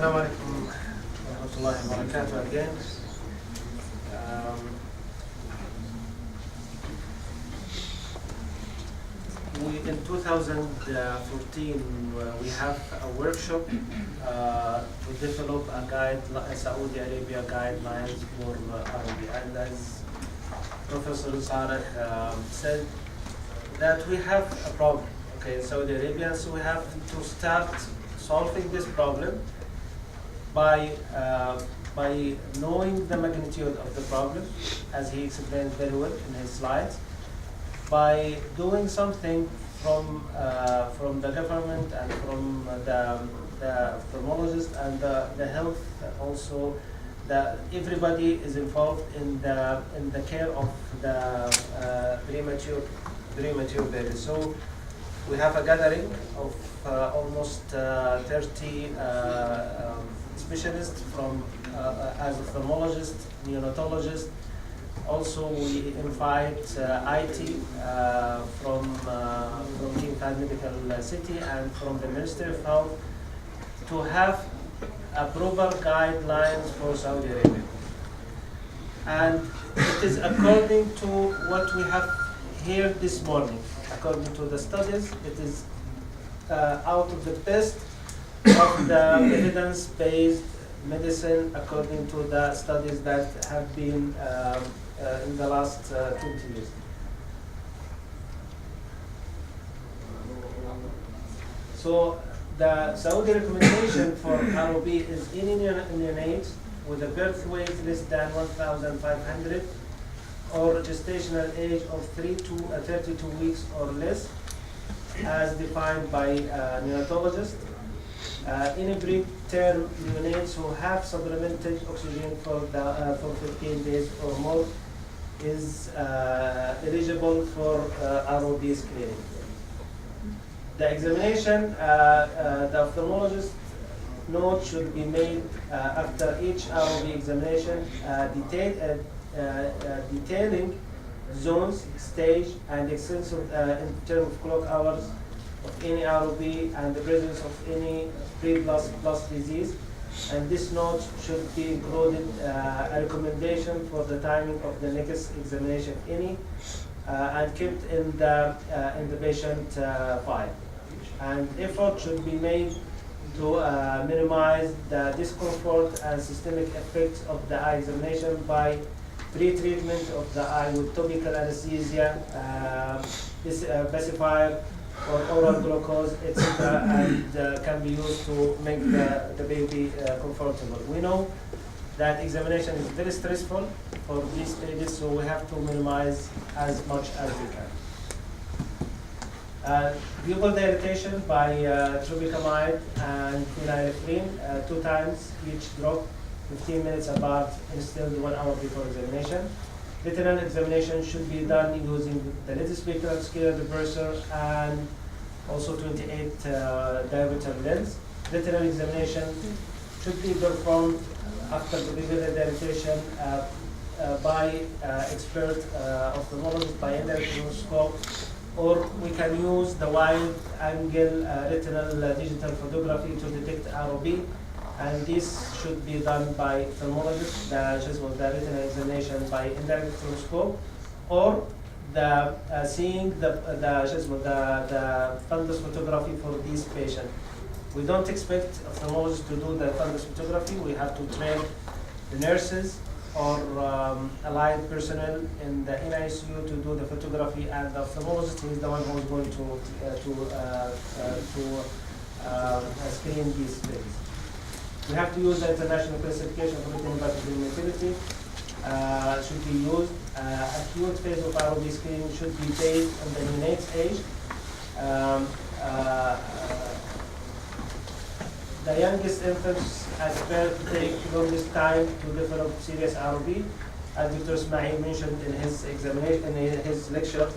Assalamu alaikum wa rahmatullahi wa barakatuh again. In 2014, we have a workshop to develop a Saudi Arabia guidelines for Arabic. And as Professor Saleh said, that we have a problem, in Saudi Arabia, so we have to start solving this problem by knowing the magnitude of the problem, as he explained very well in his slides, by doing something from the government and from the ophthalmologist and the health also, that everybody is involved in the care of the premature baby. So we have a gathering of almost 30 specialists from as ophthalmologists, neonatologists. Also, we invite IT from King Fahd Medical City and from the Ministry of Health to have a proper guidelines for Saudi Arabia. And it is according to what we have here this morning. According to the studies, it is out of the best of the evidence-based medicine according to the studies that have been in the last 20 years. So the Saudi recommendation for ROP is any neonate with a birth weight less than 1,500 or gestational age of 3 to 32 weeks or less, as defined by neonatologists. Any preterm neonates who have supplemented oxygen for 15 days or more is eligible for ROP screening. The examination, the ophthalmologist note should be made after each ROP examination, detailing zones, stage, and extent in terms of clock hours of any ROP and the presence of any pre-plus disease. And this note should be included a recommendation for the timing of the next examination, if any, and kept in the patient file. And effort should be made to minimize the discomfort and systemic effects of the eye examination by pre-treatment of the eye with topical anesthesia, pacifier or oral glucose, etc., and can be used to make the baby comfortable. We know that examination is very stressful for these stages, so we have to minimize as much as we can. Pupil dilatation by tropicamide and phenylephrine 2 times each drop, 15 minutes apart, instilled 1 hour before examination. Retinal examination should be done using the latest spectral scale reverser and also 28 diameter lens. Retinal examination should be performed after the pupillary dilatation by expert ophthalmologist by indirect microscope, or we can use the wide angle retinal digital photography to detect ROP. And this should be done by ophthalmologist, the retinal examination by indirect microscope, or seeing the fundus photography for this patient. We don't expect ophthalmologists to do the fundus photography. We have to train the nurses or allied personnel in the NICU to do the photography, and the ophthalmologist is the one who is going to screen these babies. We have to use the international classification for retinopathic motility. Should be used. Acute phase of ROP screening should be based on the neonate's age. The youngest infants at birth take longest time to develop serious ROP. As Dr. Ismail mentioned in his examination, in his lecture,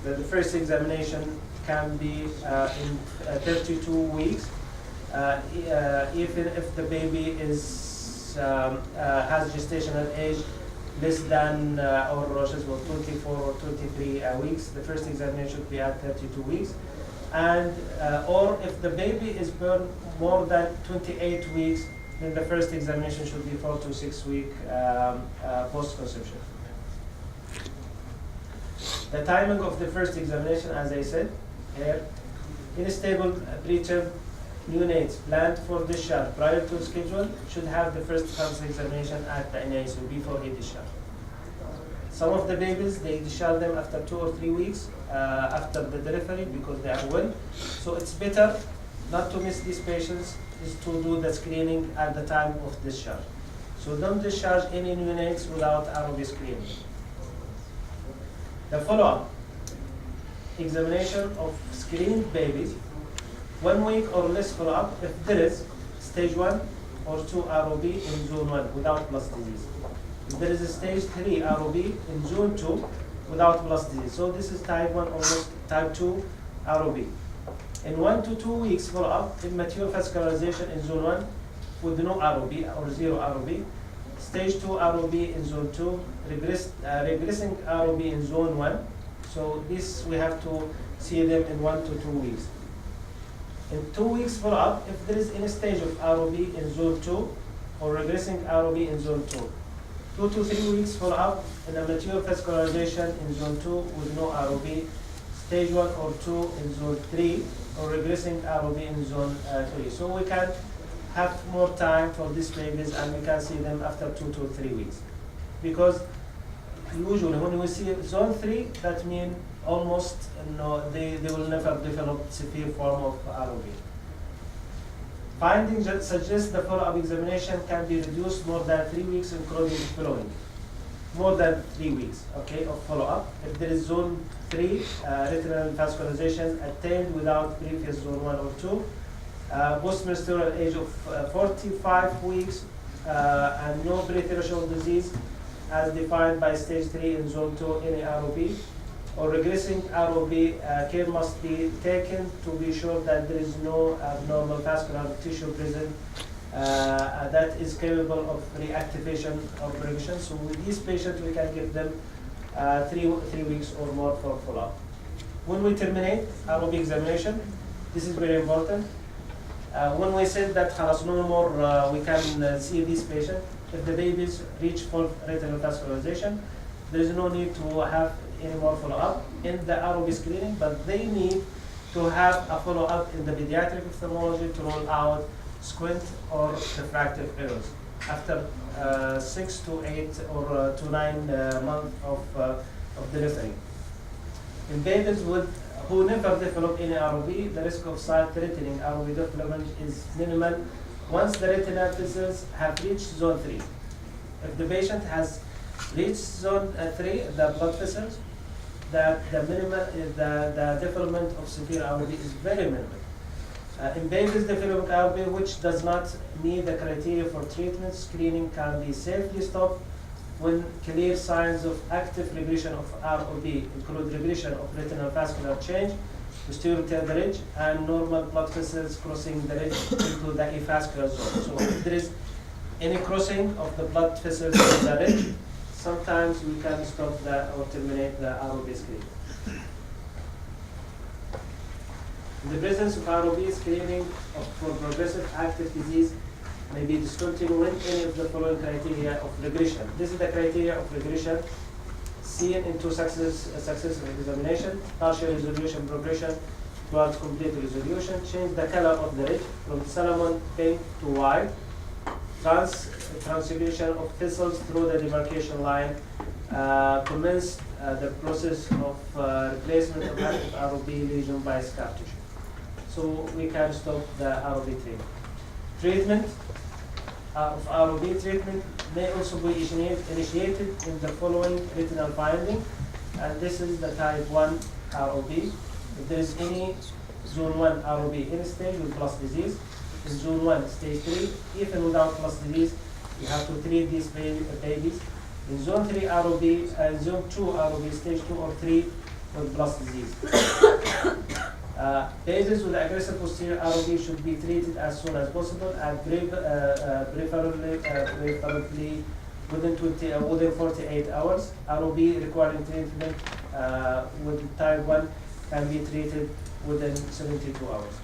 that the first examination can be in 32 weeks. Even if the baby is has gestational age less than or 24 or 23 weeks, the first examination should be at 32 weeks. And or if the baby is born more than 28 weeks, then the first examination should be 4 to 6 weeks post-conception. The timing of the first examination, as I said here, unstable preterm neonates planned for discharge prior to schedule should have the first cancer examination at the NICU before he discharge. Some of the babies, they discharge them after 2 or 3 weeks after the delivery because they are well. So it's better not to miss these patients, is to do the screening at the time of discharge. So don't discharge any neonates without ROB screening. The follow-up examination of screened babies, 1 week or less follow-up if there is stage 1 or 2 ROB in zone 1 without plus disease. If there is a stage 3 ROB in zone 2 without plus disease. So this is type 1 or type 2 ROB. In 1 to 2 weeks follow-up, immature vascularization in zone 1 with no ROB or 0 ROB. Stage 2 ROB in zone 2, regressing ROB in zone 1. So this we have to see them in 1 to 2 weeks. In 2 weeks follow-up, if there is any stage of ROB in zone 2 or regressing ROB in zone 2. 2 to 3 weeks follow-up in a mature vascularization in zone 2 with no ROB, stage 1 or 2 in zone 3, or regressing ROB in zone 3. So we can have more time for these babies and we can see them after 2 to 3 weeks. Because usually when we see zone 3, that means almost they will never develop severe form of ROB. Findings suggest the follow-up examination can be reduced more than 3 weeks, including the following. More than 3 weeks, okay, of follow-up. If there is zone 3, retinal vascularization attained without previous zone 1 or 2, post-menstrual age of 45 weeks, and no pre-threshold disease as defined by stage 3 in zone 2, any ROB, or regressing ROB, care must be taken to be sure that there is no abnormal vascular tissue present that is capable of reactivation of regression. So with these patients, we can give them 3 weeks or more for follow-up. When we terminate ROB examination, this is very important. When we said that no more we can see these patients, if the babies reach full retinal vascularization, there is no need to have any more follow-up in the ROB screening, but they need to have a follow-up in the pediatric ophthalmology to rule out squint or refractive errors after 6 to 8 or to 9 months of delivery. In babies who never develop any ROB, the risk of sight-threatening ROB development is minimal once the retinal vessels have reached zone 3. If the patient has reached zone 3, the blood vessels, the development of severe ROB is very minimal. In babies developing ROB which does not meet the criteria for treatment, screening can be safely stopped when clear signs of active regression of ROB include regression of retinal vascular change, posterior tail the ridge, and normal blood vessels crossing the ridge into the avascular zone. So if there is any crossing of the blood vessels in the ridge, sometimes we can stop or terminate the ROB screening. In the presence of ROB, screening for progressive active disease may be discontinued when any of the following criteria of regression. This is the criteria of regression seen in 2 successive examination: partial resolution progression towards complete resolution, change the color of the ridge from salmon pink to white, translocation of vessels through the demarcation line, commence the process of replacement of active ROB lesion by scar tissue. So we can stop the ROB treatment. Treatment of ROB treatment may also be initiated in the following retinal finding, and this is the type 1 ROB. If there is any zone 1 ROB in stage with plus disease, in zone 1, stage 3, even without plus disease, you have to treat these babies. In zone 3 ROB, zone 2 ROB, stage 2 or 3 with plus disease. Babies with aggressive posterior ROB should be treated as soon as possible and preferably within 48 hours. ROB requiring treatment with type 1 can be treated within 72 hours.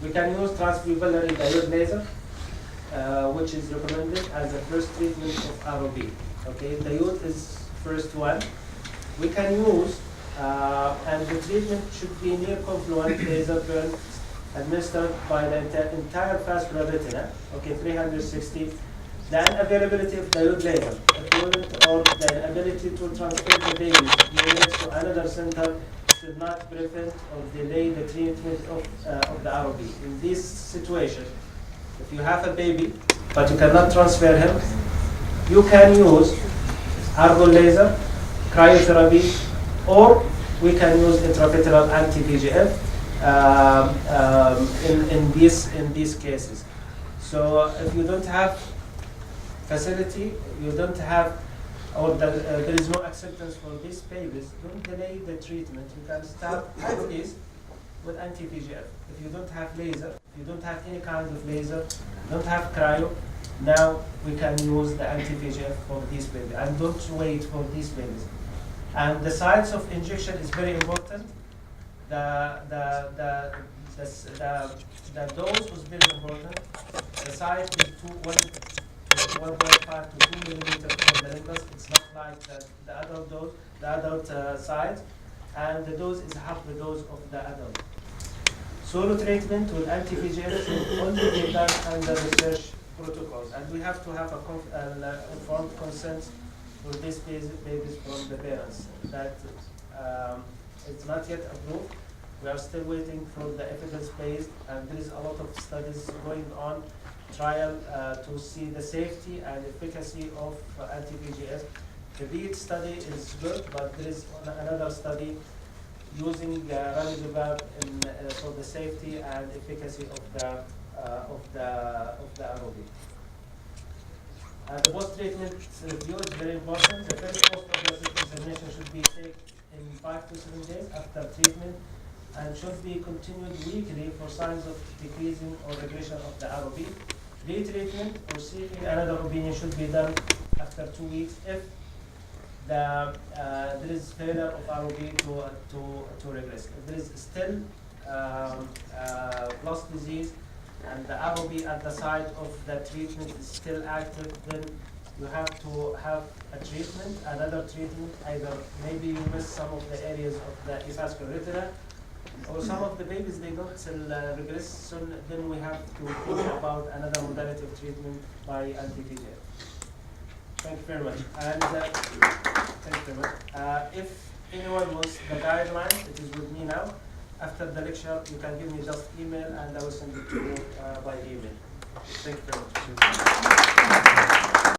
We can use transpupillary diode laser, which is recommended as the first treatment of ROB. Okay, diode is first one. We can use, and the treatment should be near confluent laser burn administered by the entire vascular retina. Okay, 360. The unavailability of diode laser, equivalent or the ability to transfer the baby units to another center should not prevent or delay the treatment of the ROB. In this situation, if you have a baby but you cannot transfer him, you can use argon laser, cryotherapy, or we can use intravitreal anti-VEGF in these cases. So if you don't have facility, you don't have, or there is no acceptance for these babies, don't delay the treatment. You can start at least with anti-VEGF. If you don't have laser, if you don't have any kind of laser, don't have cryo, now we can use the anti-VEGF for these babies. And don't wait for these babies. And the sites of injection is very important. The dose was very important. The size is 1.5 to 2 millimeters from the limbus. It's not like the adult dose, the adult size, and the dose is half the dose of the adult. Solo treatment with anti-VEGF should only be done under research protocols, and we have to have an informed consent for these babies from the parents. That it's not yet approved. We are still waiting for the evidence-based, and there is a lot of studies going on, trial to see the safety and efficacy of anti-VEGF. The BEAD study is good, but there is another study using ranibizumab for the safety and efficacy of the ROB. The post-treatment review is very important. The first post-operative examination should be taken in 5 to 7 days after treatment and should be continued weekly for signs of decreasing or regression of the ROB. Retreatment or seeking another opinion should be done after 2 weeks if there is failure of ROB to regress. If there is still lost disease and the ROB at the site of the treatment is still active, then you have to have a treatment, another treatment. Either maybe you miss some of the areas of the avascular retina, or some of the babies they don't regress, so then we have to think about another modality of treatment by anti-VEGF. Thank you very much. And thank you very much. If anyone wants the guidelines, it is with me now. After the lecture, you can give me just email, and I will send it to you by email. Thank you very much.